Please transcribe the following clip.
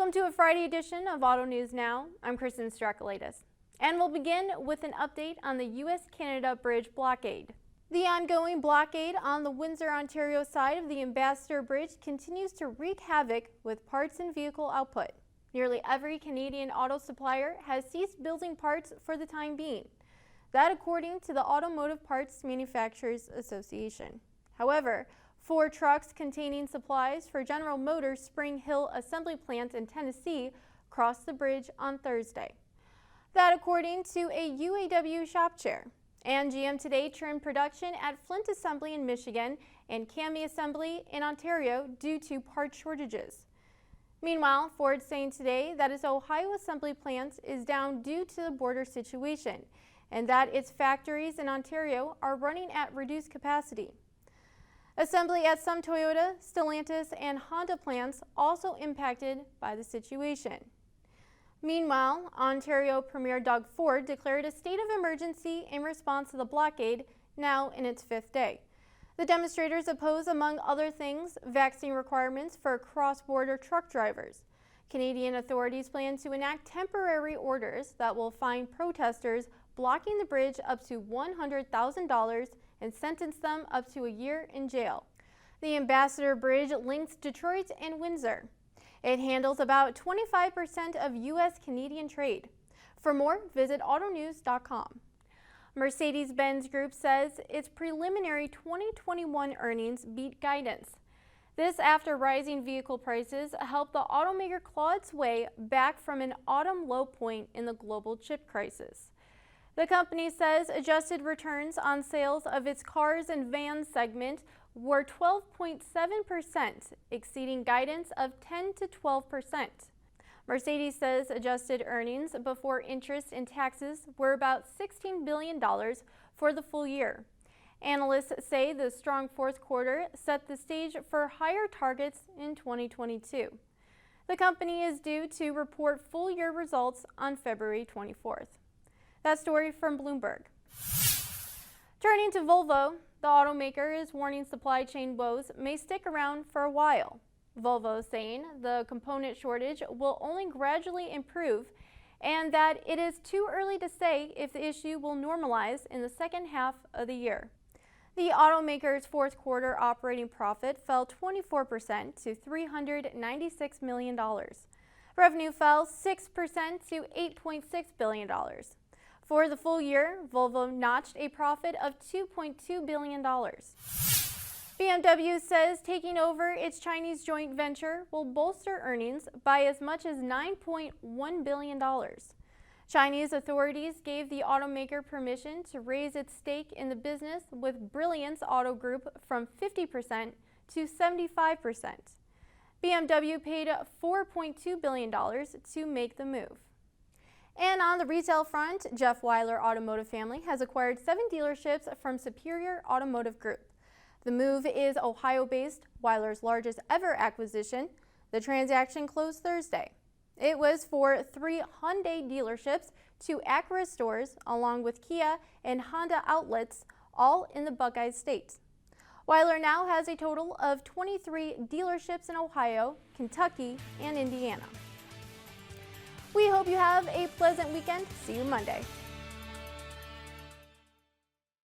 Welcome to a Friday edition of Auto News Now. I'm Kristen Strakalaitis, and we'll begin with an update on the U.S.-Canada bridge blockade. The ongoing blockade on the Windsor, Ontario side of the Ambassador Bridge continues to wreak havoc with parts and vehicle output. Nearly every Canadian auto supplier has ceased building parts for the time being. That according to the Automotive Parts Manufacturers Association. However, 4 trucks containing supplies for General Motors' Spring Hill assembly plant in Tennessee crossed the bridge on Thursday. That according to a UAW shop chair. And GM today trimmed production at Flint Assembly in Michigan and Cami Assembly in Ontario due to part shortages. Meanwhile, Ford saying today that its Ohio assembly plant is down due to the border situation and that its factories in Ontario are running at reduced capacity. Assembly at some Toyota, Stellantis, and Honda plants also impacted by the situation. Meanwhile, Ontario Premier Doug Ford declared a state of emergency in response to the blockade, now in its 5th day. The demonstrators oppose, among other things, vaccine requirements for cross-border truck drivers. Canadian authorities plan to enact temporary orders that will fine protesters blocking the bridge up to $100,000 and sentence them up to a year in jail. The Ambassador Bridge links Detroit and Windsor. It handles about 25% of U.S.-Canadian trade. For more, visit autonews.com. Mercedes-Benz Group says its preliminary 2021 earnings beat guidance. This after rising vehicle prices helped the automaker claw its way back from an autumn low point in the global chip crisis. The company says adjusted returns on sales of its cars and vans segment were 12.7%, exceeding guidance of 10 to 12%. Mercedes says adjusted earnings before interest and taxes were about $16 billion for the full year. Analysts say the strong 4th quarter set the stage for higher targets in 2022. The company is due to report full-year results on February 24th. That story from Bloomberg. Turning to Volvo, the automaker is warning supply chain woes may stick around for a while. Volvo saying the component shortage will only gradually improve and that it is too early to say if the issue will normalize in the second half of the year. The automaker's 4th quarter operating profit fell 24% to $396 million. Revenue fell 6% to $8.6 billion. For the full year, Volvo notched a profit of $2.2 billion. BMW says taking over its Chinese joint venture will bolster earnings by as much as $9.1 billion. Chinese authorities gave the automaker permission to raise its stake in the business with Brilliance Auto Group from 50% to 75%. BMW paid $4.2 billion to make the move. And on the retail front, Jeff Wylie Automotive family has acquired 7 dealerships from Superior Automotive Group. The move is Ohio-based, Wylie's largest ever acquisition. The transaction closed Thursday. It was for 3 Hyundai dealerships, 2 Acura stores, along with Kia and Honda outlets, all in the Buckeye State. Wylie now has a total of 23 dealerships in Ohio, Kentucky, and Indiana. We hope you have a pleasant weekend. See you Monday.